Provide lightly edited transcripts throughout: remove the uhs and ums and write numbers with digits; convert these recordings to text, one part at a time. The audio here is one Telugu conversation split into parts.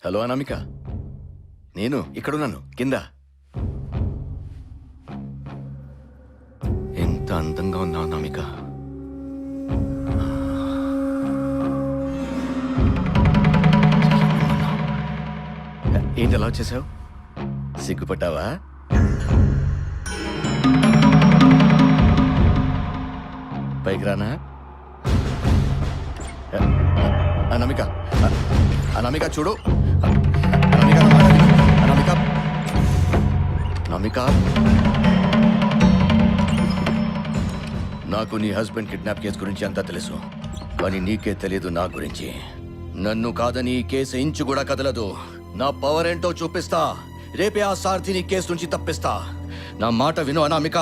హలో అనామిక, నేను ఇక్కడున్నాను కింద. ఎంత అందంగా ఉన్నావు అనామిక. ఏంటి అలా వచ్చేసావు? సిగ్గుపడ్డావా? పైకి రానా? అనామిక, అనామిక చూడు. అనామిక, అనామిక, అనామిక, నాకు నీ హస్బెండ్ కిడ్నాప్ కేసు గురించి అంతా తెలుసు, కానీ నీకే తెలియదు నా గురించి. నన్ను కాదని ఈ కేసు ఇంచు కూడా కదలదు. నా పవర్ ఏంటో చూపిస్తా. రేపే ఆ సారథిని కేసు నుంచి తప్పిస్తా. నా మాట విను అనామిక.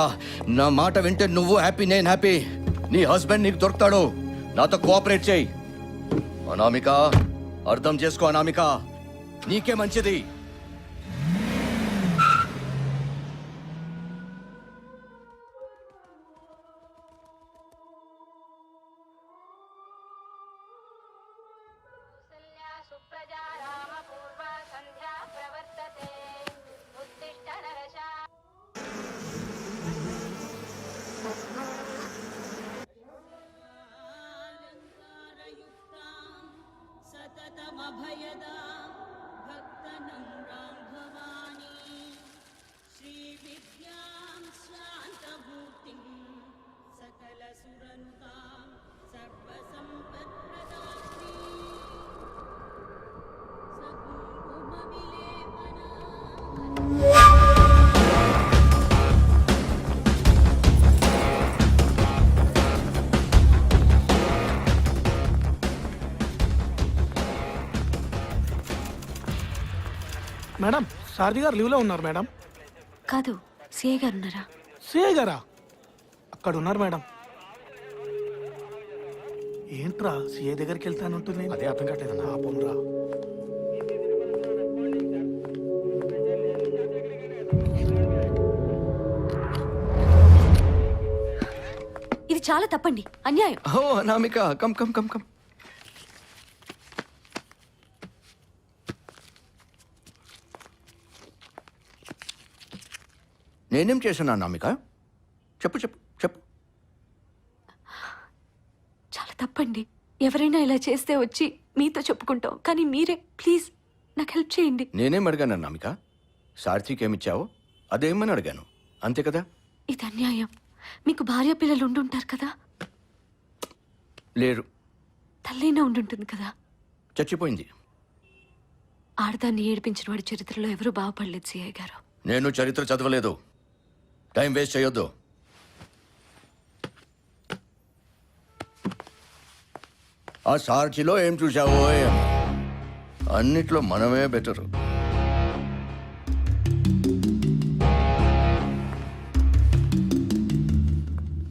నా మాట వింటే నువ్వు హ్యాపీ, నేను హ్యాపీ. నీ హస్బెండ్ నీకు దొరుకుతాడు. నాతో కోఆపరేట్ చేయి అనామిక. అర్థం చేసుకో అనామిక, నీకే మంచిది. సతతమభయదా భక్తనమ్రాం భవానీ శ్రీవిద్యాం శాంతమూర్తిం సకలసురనుతాం సర్వసంపత్ప్రదాత్రీ సకుంకుమవిలేపనా. మేడం, సారథి గారు లీవ్లో ఉన్నారు మేడం. కాదు, సిఐ గారు ఉన్నారా? సిఐ గారా? అక్కడ ఉన్నారు మేడం. ఏంట్రా సిఐ దగ్గరికి వెళ్తానంటుంది? అదే అర్థం కావట్లేదన్నా. ఆపంరా. ఇది చాలా తప్పండి, అన్యాయం. ఓ Anamika, come come come come. నేనేం చేశాను అనామిక? చెప్పు చెప్పు చెప్పు. చాలా తప్పండి. ఎవరైనా ఇలా చేస్తే వచ్చి మీతో చెప్పుకుంటాం, కానీ మీరే ప్లీజ్ నాకు హెల్ప్ చేయండి. నేనేం అడిగాను అనామిక? సారథికి ఏమిచ్చావు అదేమని అడిగాను, అంతే కదా? ఇది అన్యాయం. మీకు భార్య పిల్లలు ఉండుంటారు కదా? లేరు. తల్లైనా ఉండుంటుంది కదా? చచ్చిపోయింది. ఆడదాన్ని ఏడిపించిన వాడి చరిత్రలో ఎవరూ బాగుపడలేదు సిఐ గారు. నేను చరిత్ర చదవలేదు. టైం వేస్ట్ చేయొద్దు. ఆ సార్చిలో ఏం చూసావో ఏమో. అన్నిట్లో మనమే బెటరు.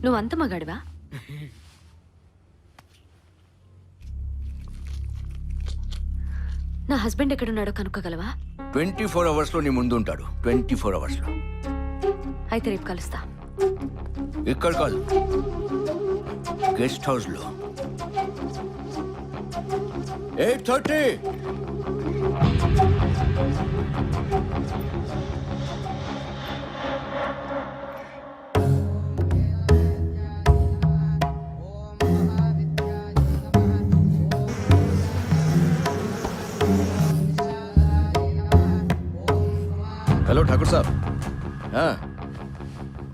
నువ్వు అంత మగాడివా? నా హస్బెండ్ ఎక్కడున్నాడో కనుక్కోగలవా? 24 hours లో నీ ముందు ఉంటాడు. 24 hours లో. అయితే రేపు కలుస్తా. ఇక్కడ కాదు, గెస్ట్ హౌస్ లో. 8:30. हेलो ठाकुर साहब. हाँ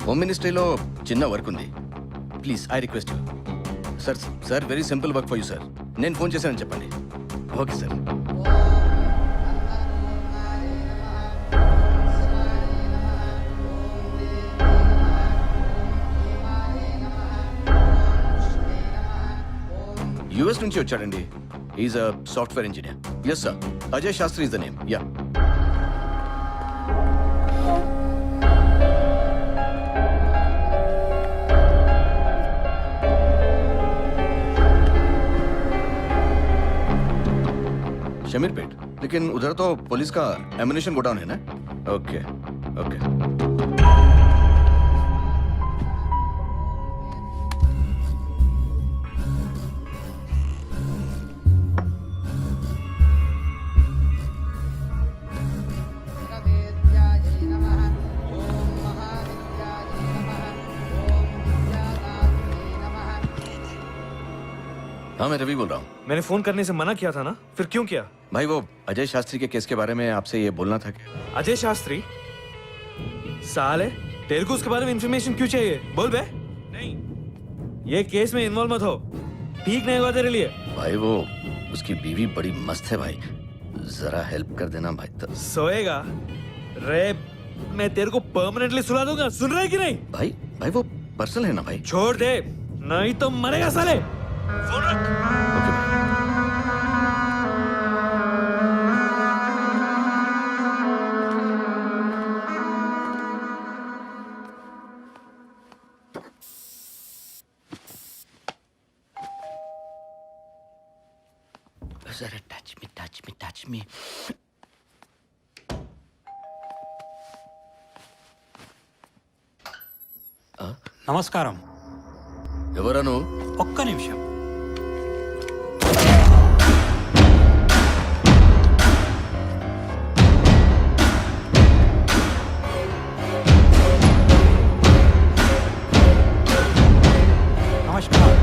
హోమ్ మినిస్ట్రీలో చిన్న వర్క్ ఉంది. Please I request you. Sir very simple work for you sir. నేను ఫోన్ చేశానని చెప్పండి. Okay sir. యుఎస్ నుంచి వచ్చాడండి. Is a software engineer. Yes sir, Ajay Shastri is the name. Yeah. Shamirpet, लेकिन उधर तो पुलिस का एम्युनिशन गोडाउन है ना? Okay okay. हाँ, मैं रवि बोल रहा हूँ. मैंने फोन करने से मना किया था ना, फिर क्यों किया? भाई वो अजय शास्त्री के केस के बारे में आपसे ये बोलना था कि अजय शास्त्री साले, तेरे को उसके बारे में इंफॉर्मेशन क्यों चाहिए? बोल बे. नहीं, ये केस में इन्वॉल्व मत हो. ठीक नहीं हुआ तेरे लिए. भाई वो उसकी बीवी बड़ी मस्त है भाई, जरा हेल्प कर देना भाई. तो सोएगा रे, मैं तेरे को परमानेंटली सुला दूंगा. सुन रहा है कि नहीं? भाई वो पर्सनल है ना भाई. छोड़ दे, नहीं तो मरेगा साले. फोन रख. ओके भाई. जरा टच मी. నమస్కారం. ఎవరను? ఒక్క నిమిషం. నమస్కారం.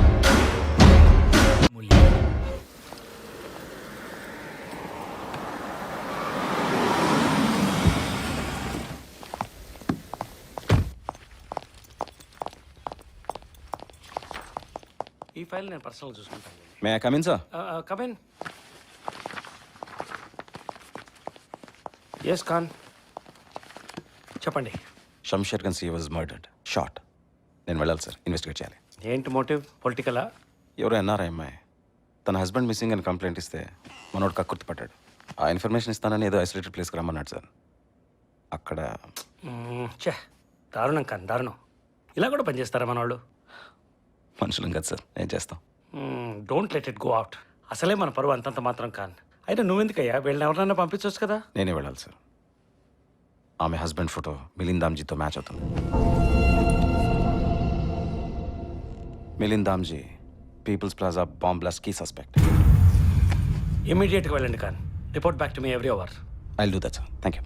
ఈ ఫైల్ నేను పర్సనల్గా చూసుకుంటాను. May I come in sir? Come in. Yes Khan, చెప్పండి. Shamsher Khan was murdered, shot. నేను వెళ్ళాలి సార్, ఇన్వెస్టిగేట్ చేయాలి. ఏంటి మోటివ్? పొలిటికలా? ఎవరో ఎన్ఆర్ఐ అమ్మాయి తన హస్బెండ్ మిస్సింగ్ అని కంప్లైంట్ ఇస్తే మనోడు కక్కుర్తి పడ్డాడు. ఆ ఇన్ఫర్మేషన్ ఇస్తానని ఏదో ఐసోలేటెడ్ ప్లేస్కి రమ్మన్నాడు సార్. అక్కడ చే, దారుణం ఖాన్, దారుణం. ఇలా కూడా పనిచేస్తారా మన వాళ్ళు? మనుషులం కదా సార్, ఏం చేస్తాం. Don't let it go out. అసలే మన పరువు అంతంత మాత్రం ఖాన్. అయితే నువ్వెందుకయ్యా, వీళ్ళని ఎవరినైనా పంపించవచ్చు కదా. నేనే వెళ్ళాలి సార్. ఆమె హస్బెండ్ ఫోటో మిలింద్ దామ్జీతో మ్యాచ్ అవుతుంది. Milind Damji people's plaza bomb blast కీ సస్పెక్ట్. ఇమీడియట్గా వెళ్ళండి Khan. Report back to me every hour. I will do that sir. Thank you.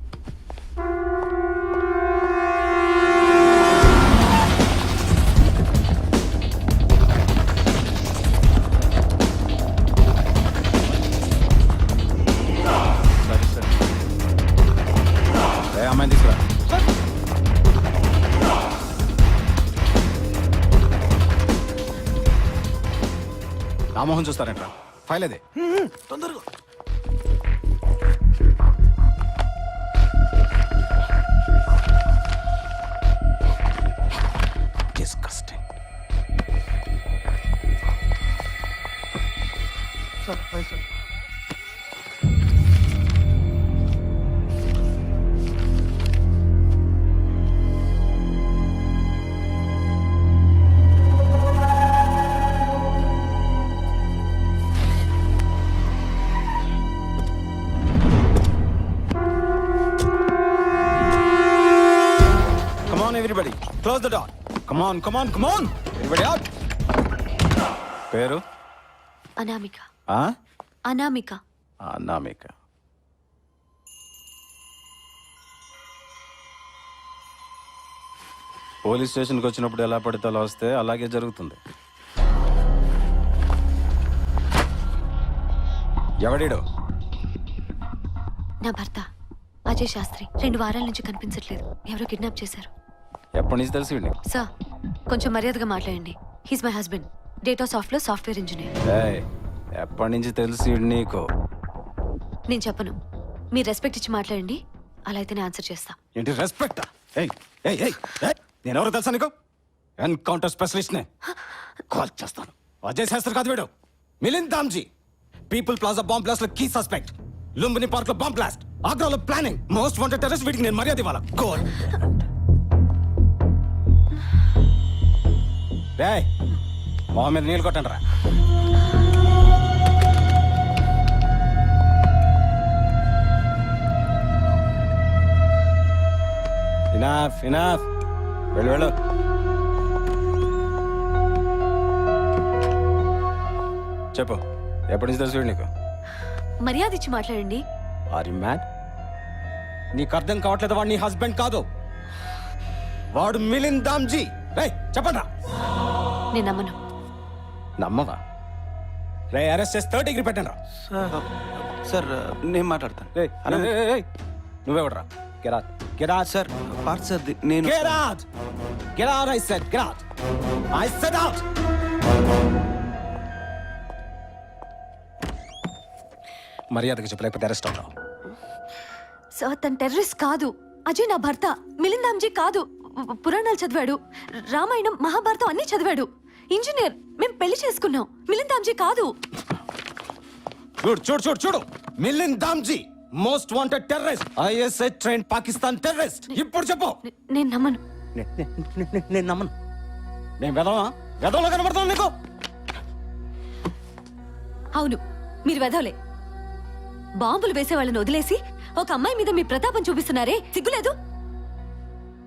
అమ్మాయిని తీసుకురా. రామ్మోహన్ చూస్తారంట. ఫైల్ అదే తొందరగా. Disgusting. Sir file sir. Everybody, close the door. Come on. Everybody out. పేరు? అనామిక. ఆ? అనామిక. అనామిక. పోలీస్ స్టేషన్కి వచ్చినప్పుడు ఎలా పడితే అలా వస్తే అలాగే జరుగుతుంది. ఎవడీడు? నా భర్త అజయ్ శాస్త్రి 2 వారాల నుంచి కనిపించట్లేదు. ఎవరో కిడ్నాప్ చేశారు. ఎప్పటి నుంచి తెలుసు వీడిని సార్ కొంచెం మర్యాదగా మాట్లాడండి. హీస్ మై హస్బెండ్, డేటా సాఫ్ట్లో సాఫ్ట్వేర్ ఇంజనీర్. ఏయ్, ఎప్పటి నుంచి తెలుసు వీడు నీకు? నేను చెప్పను, మీరు రెస్పెక్ట్ ఇచ్చి మాట్లాడండి, అలా అయితేనే ఆన్సర్ చేస్తా. ఏంటి రెస్పెక్ట్? నేను ఎవరో తెలుసా నీకు? ఎన్కౌంటర్ స్పెషలిస్ట్ నే. కాల్ చేస్తాను. అజయ్ శాస్త్రి కాదు వీడు, Milind Damji. People plaza bomb blast లో కీ సస్పెక్ట్, లుంబిని పార్క్ లో బాంబ్ బ్లాస్ట్, ఆగ్రాలో ప్లానింగ్, మోస్ట్ వాంటెడ్ టెర్రరిస్ట్. వీటికి నేను మర్యాద ఇవ్వాలా? గోల్. రేయ్, మొహం మీద నీళ్ళు కొట్టండి రా. ఇనాఫ్ ఇనాఫ్, వెళ్ళు వెళ్ళు. చెప్పు, ఎప్పటి నుంచి తెలుసు నీకు? మర్యాద ఇచ్చి మాట్లాడండి. Are you mad? నీకు అర్థం కావట్లేదు, వాడు నీ హస్బెండ్ కాదు, వాడు మిలింద్ దామ్జీ. రేయ్ చెప్పండి రా. నేను నమ్మను. నమ్మవా? రే అరెస్ట్ చేసి 3rd డిగ్రీ పెట్టండి రా. సార్ నేను మాట్లాడతాను. నువ్వెవడరా? Get out get out. సార్ పార్ట్ సార్ నేను get out get out. I said get out. I said out. మర్యాదగా చెప్పు, లేకపోతే అరెస్ట్ అవుతావు. సార్ తన టెర్రరిస్ట్ కాదు, అజయ్ నా భర్త. మిలింద్ దామ్జీ కాదు, పురాణాలు చదివాడు, రామాయణం మహాభారతం అన్ని చదివాడు, ఇంజనీర్. మేము పెళ్లి చేసుకున్నాం. మిలింద్ దామ్జీ కాదు. చూడు చూడు చూడు చూడు, Milind Damji most wanted terrorist, ISI train Pakistan terrorist. ఇప్పుడు చెప్పు. నేను నమ్మను. నేను నమ్మను. నేను వెదవలో కనబడతాను నీకు? అవును, మీరు వెధవలే. బాంబులు వేసే వాళ్ళని వదిలేసి ఒక అమ్మాయి మీద మీ ప్రతాపం చూపిస్తున్నారే, సిగ్గులేదు?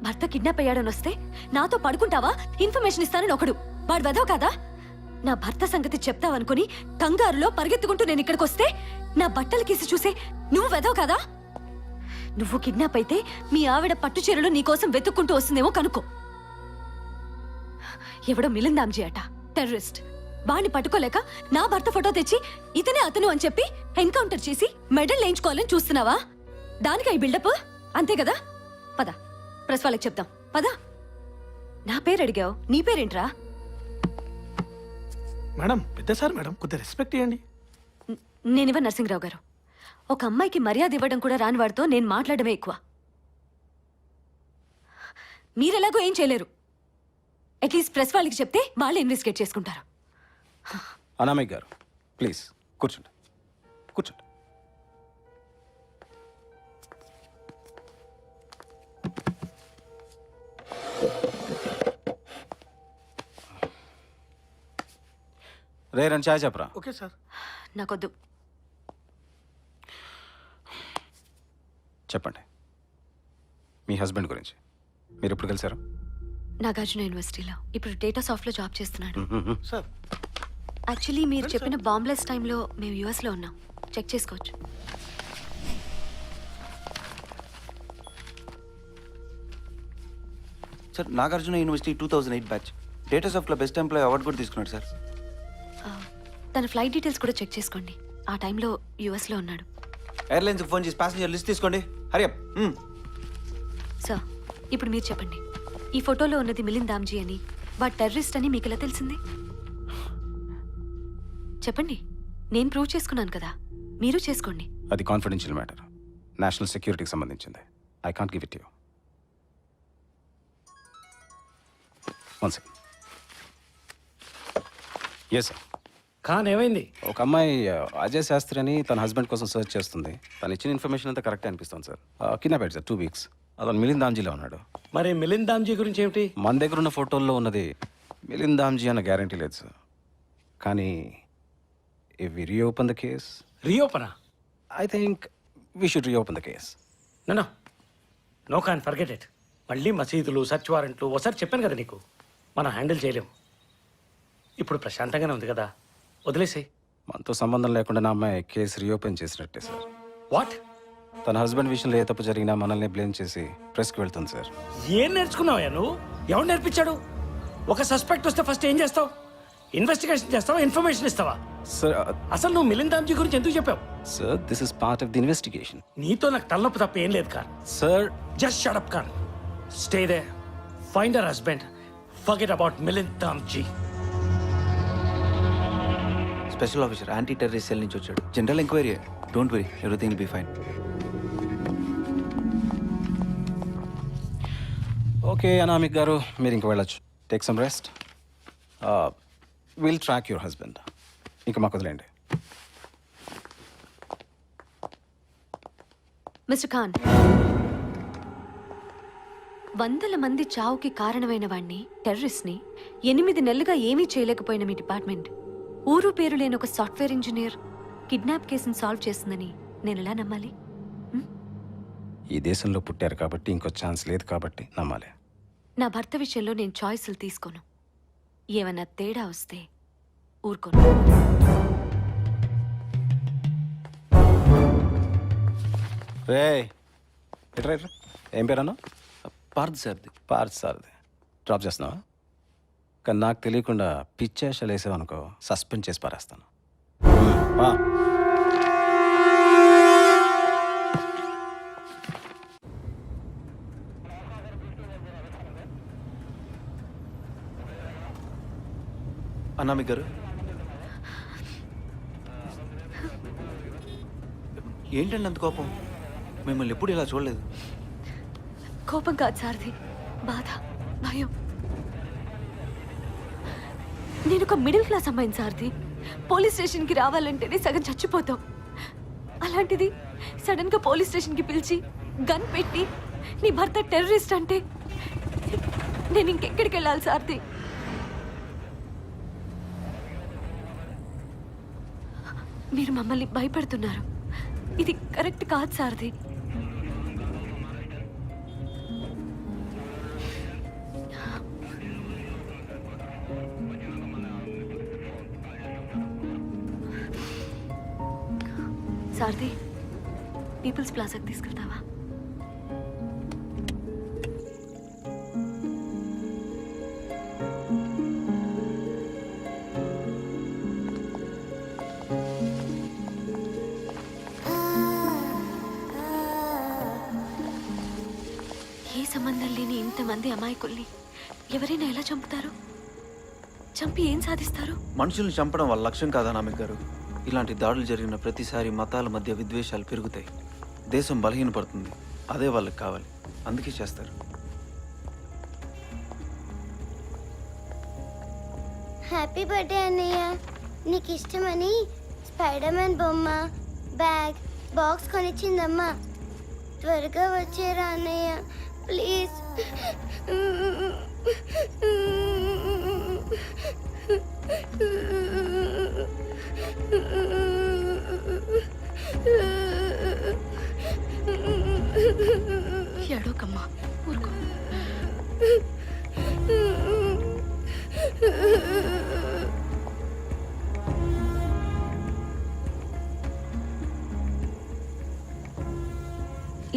భర్త కిడ్నాప్ అయ్యాడని వస్తే నాతో పడుకుంటావా, ఇన్ఫర్మేషన్ ఇస్తానని ఒకడు, వాడు వెధవ కాదా? నా భర్త సంగతి చెప్తావనుకుని కంగారులో పరిగెత్తుకుంటూ నేను ఇక్కడికి వస్తే నా బట్టలు కీసి చూసే నువ్వు వెధవ కాదా? నువ్వు కిడ్నాప్ అయితే మీ ఆవిడ పట్టు చీరలు నీకోసం వెతుక్కుంటూ వస్తుందేమో కనుక్కో. ఎవడో మిలింద్ దామ్జీ అట, టెర్రరిస్ట్. వాణ్ణి పట్టుకోలేక నా భర్త ఫోటో తెచ్చి ఇతనే అతను అని చెప్పి ఎన్కౌంటర్ చేసి మెడల్ వేయించుకోవాలని చూస్తున్నావా? దానికి ఈ బిల్డప్ అంతే కదా? పద, ప్రెస్ వాళ్ళకి చెప్తాం. పద. నా పేరు అడిగావు, నీ పేరేంట్రా? మేడం పెద్ద సార్ మేడం, కొద్దిగా రెస్పెక్ట్ ఇవ్వండి. నేనివ్వ నరసింహరావు గారు. ఒక అమ్మాయికి మర్యాద ఇవ్వడం కూడా రాని వాడితో నేను మాట్లాడమే ఎక్కువ. మీరెలాగో ఏం చేయలేరు. అట్లీస్ట్ ప్రెస్ వాళ్ళకి చెప్తే వాళ్ళు ఇన్వెస్టిగేట్ చేసుకుంటారు. అనామిక్ గారు ప్లీజ్ కూర్చోండి, కూర్చోండి. రే రెండు చాయ్ చెప్పరా. Okay sir. నాకొద్దు. చెప్పండి, మీ హస్బెండ్ గురించి. మీరు ఎప్పుడు కలిసారు? నాగార్జున యూనివర్సిటీలో ఇప్పుడు డేటా సాఫ్ట్లో జాబ్ చేస్తున్నాడు. సార్ యాక్చువల్లీ మీరు చెప్పిన బాంబ్లెస్ టైంలో మేము యూఎస్లో ఉన్నాం, చెక్ చేసుకోవచ్చు. Sir Nagarjuna university 2008 batch, data సాఫ్ట్లో బెస్ట్ ఎంప్లాయ్ అవార్డు కూడా తీసుకున్నాడు సార్. తన ఫ్లైట్ డీటెయిల్స్ కూడా చెక్ చేసుకోండి. ఆ టైంలో యూఎస్లో ఉన్నాడు. ఎయిర్లైన్స్కి ఫోన్ చేసి ప్యాసింజర్ లిస్ట్ తీసుకోండి. హరియప్. సార్ ఇప్పుడు మీరు చెప్పండి, ఈ ఫోటోలో ఉన్నది మిలింద్ దామ్జీ అని, వాడు టెర్రరిస్ట్ అని మీకు ఎలా తెలిసింది? చెప్పండి, నేను ప్రూవ్ చేసుకున్నాను కదా, మీరు చేసుకోండి. అది కాన్ఫిడెన్షియల్ మ్యాటర్, నేషనల్ సెక్యూరిటీకి సంబంధించింది. I can't give it you. One second. Yes sir. Khan ఏమైంది? ఒక అమ్మాయి అజయ్ శాస్త్రి అని తన హస్బెండ్ కోసం సర్చ్ చేస్తుంది. తను ఇచ్చిన ఇన్ఫర్మేషన్ అంతా కరెక్ట్ అనిపిస్తుంది సార్. కిడ్నాప్ అయ్యాడు సార్ 2 weeks. అతను మిలింద్ దామ్జీలో ఉన్నాడు. మరి మిలింద్ దామ్జీ గురించి ఏమిటి? మన దగ్గర ఉన్న ఫోటోల్లో ఉన్నది మిలింద్ దామ్జీ అన్న గ్యారంటీ లేదు సార్. కానీ if we reopen the case, రీఓపెనా? I think we should reopen the case. No Khan, forget it. మళ్ళీ మసీదులు, సర్చ్ వారెంట్లు, ఒకసారి చెప్పాను కదా నీకు, మనం హ్యాండిల్ చేయలేం. ఇప్పుడు ప్రశాంతంగానే ఉంది కదా, వదిలేసాయి. మనతో సంబంధం లేకుండా నా అమ్మాయి కేసు రీఓపెన్ చేసినట్టే సార్. వాట్? తన హస్బెండ్ విషయంలో ఏ తప్పు జరిగినా మనల్ని బ్లేమ్ చేసి ప్రెస్కి వెళ్తుంది సార్. ఏం నేర్చుకున్నావా నువ్వు? ఎవరు నేర్పించాడు? ఒక సస్పెక్ట్ వస్తే ఫస్ట్ ఏం చేస్తావు? ఇన్వెస్టిగేషన్ చేస్తావా, ఇన్ఫర్మేషన్ ఇస్తావా? సార్ అసలు నువ్వు మిలింద్ దామ్జీ గురించి ఎందుకు చెప్పావు? Sir this is part of the investigation. నీతో నాకు తలనొప్పి తప్ప ఏం లేదు Khan. Sir just shut up Khan. Stay there, find her husband. Forget about Milind Tamji. Special officer anti terrorist cell నుంచి వచ్చాడు. General enquiry. Don't worry, everything will be fine. Okay Anamika garu, మీరు ఇంక వెళ్ళొచ్చు. Take some rest. Will track your husband. ఇంకా మాకు వదిలేండి. మిస్టర్ ఖాన్, వందల మంది చావుకి కారణమైన వాణ్ణి, టెర్రరిస్ట్ని 8 నెలలుగా ఏమీ చేయలేకపోయిన మీ డిపార్ట్మెంట్ ఊరు పేరు లేని ఒక సాఫ్ట్వేర్ ఇంజనీర్ కిడ్నాప్ కేసును సాల్వ్ చేస్తుందని నేను ఎలా నమ్మాలి? ఈ దేశంలో పుట్టారు కాబట్టి ఇంకో ఛాన్స్ లేదు కాబట్టి నమ్మాలి. నా భర్త విషయంలో నేను చాయిస్లు తీసుకోను. ఏమన్నా తేడా వస్తే ఊరుకోను. రే ఎట్రా ఎట్రా, ఏం పేరన్నా? పార్ద్ సార్ది. పార్త్ సార్ది. డ్రాప్ చేస్తున్నావా? కానీ నాకు తెలియకుండా పిచ్చేషాలు వేసావనుకో, సస్పెండ్ చేసి పారేస్తాను. ఆ. అనామిక్ గారు, ఏంటండి అంత కోపం? మిమ్మల్ని ఎప్పుడు ఇలా చూడలేదు. కోపం కాదు సార్ది, బాధ, భయం. నేను ఒక మిడిల్ క్లాస్ అమ్మాయిని సార్ది. పోలీస్ స్టేషన్కి రావాలంటేనే సగం చచ్చిపోతాం. అలాంటిది సడన్ గా పోలీస్ స్టేషన్కి పిలిచి గన్ పెట్టి నీ భర్త టెర్రరిస్ట్ అంటే నేను ఇంకెక్కడికి వెళ్ళాలి సార్ది? మీరు మమ్మల్ని భయపెడుతున్నారు. ఇది కరెక్ట్ కాదు సార్ది. సార్ది, పీపుల్స్ ప్లాజాకి తీసుకెళ్తావా? ఏ సంబంధం లేని ఇంతమంది అమాయకుల్ని ఎవరైనా ఎలా చంపుతారు? చంపి ఏం సాధిస్తారు? మనుషుల్ని చంపడం వాళ్ళ లక్ష్యం కాదా అనామిక్ గారు? ఇలాంటి దాడులు జరిగిన ప్రతిసారి మతాల మధ్య విద్వేషాలు పెరుగుతాయి, దేశం బలహీనపడుతుంది. అదే వాళ్ళకి కావాలి, అందుకే చేస్తారు. హ్యాపీ బర్త్డే అన్నయ్య. నీకు ఇష్టమని స్పైడర్ మ్యాన్ బొమ్మ, బ్యాగ్, బాక్స్ కొనిచ్చిందమ్మా. త్వరగా వచ్చేరా అన్నయ్య ప్లీజ్. ఎడోకమ్మా, ఊరుకో.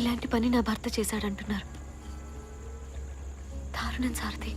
ఇలాంటి పని నా భర్త చేశాడంటున్నారు. దారుణం సారథి.